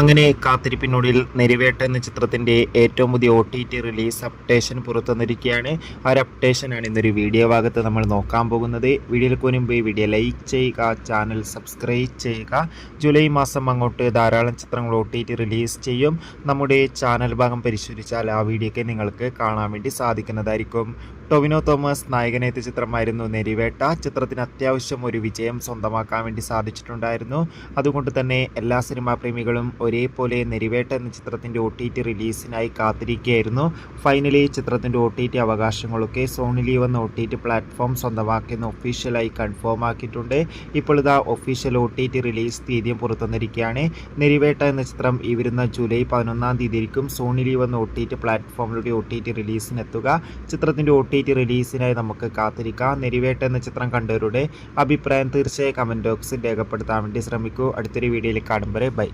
അങ്ങനെ കാത്തിരിപ്പിനൊടുവിൽ നെരിവേട്ട എന്ന ചിത്രത്തിൻ്റെ ഏറ്റവും പുതിയ OTT റിലീസ് അപ്ഡേഷൻ പുറത്തുവന്നിരിക്കുകയാണ്. ആ ഒരു അപ്ഡേഷനാണ് ഇന്നൊരു വീഡിയോ ഭാഗത്ത് നമ്മൾ നോക്കാൻ പോകുന്നത്. വീഡിയോയിലേക്ക് മുൻപ് വീഡിയോ ലൈക്ക് ചെയ്യുക, ചാനൽ സബ്സ്ക്രൈബ് ചെയ്യുക. ജൂലൈ മാസം അങ്ങോട്ട് ധാരാളം ചിത്രങ്ങൾ OTT റിലീസ് ചെയ്യും. നമ്മുടെ ചാനൽ ഭാഗം പരിശോധിച്ചാൽ ആ വീഡിയോയ്ക്ക് നിങ്ങൾക്ക് കാണാൻ വേണ്ടി സാധിക്കുന്നതായിരിക്കും. ടൊവിനോ തോമസ് നായകനെത്തിയ ചിത്രമായിരുന്നു നെരിവേട്ട. ചിത്രത്തിന് അത്യാവശ്യം ഒരു വിജയം സ്വന്തമാക്കാൻ വേണ്ടി സാധിച്ചിട്ടുണ്ടായിരുന്നു. അതുകൊണ്ട് തന്നെ എല്ലാ സിനിമാ പ്രേമികളും ഒരേപോലെ നെരിവേട്ട എന്ന ചിത്രത്തിൻ്റെ OTT റിലീസിനായി കാത്തിരിക്കുകയായിരുന്നു. ഫൈനലി ചിത്രത്തിൻ്റെ OTT അവകാശങ്ങളൊക്കെ സോണി ലീവ് എന്ന OTT പ്ലാറ്റ്ഫോം സ്വന്തമാക്കിയെന്ന് ഒഫീഷ്യലായി കൺഫേം ആക്കിയിട്ടുണ്ട്. ഇപ്പോൾ ഇതാ ഒഫീഷ്യൽ OTT റിലീസ് തീയതിയും പുറത്തുവന്നിരിക്കുകയാണ്. നെരിവേട്ട എന്ന ചിത്രം ഈ വരുന്ന ജൂലൈ 11-ാം തീയതിയായിരിക്കും സോണി ലീവ് എന്ന OTT പ്ലാറ്റ്ഫോമിലൂടെ OTT റിലീസിനെത്തുക. ചിത്രത്തിൻ്റെ OTT റിലീസിനായി നമുക്ക് കാത്തിരിക്കാം. നെരിവേട്ട എന്ന ചിത്രം കണ്ടവരുടെ അഭിപ്രായം തീർച്ചയായും കമൻറ്റ് ബോക്സിൽ രേഖപ്പെടുത്താൻ വേണ്ടി ശ്രമിക്കൂ. അടുത്തൊരു വീഡിയോയിൽ കാണും വരെ ബൈ.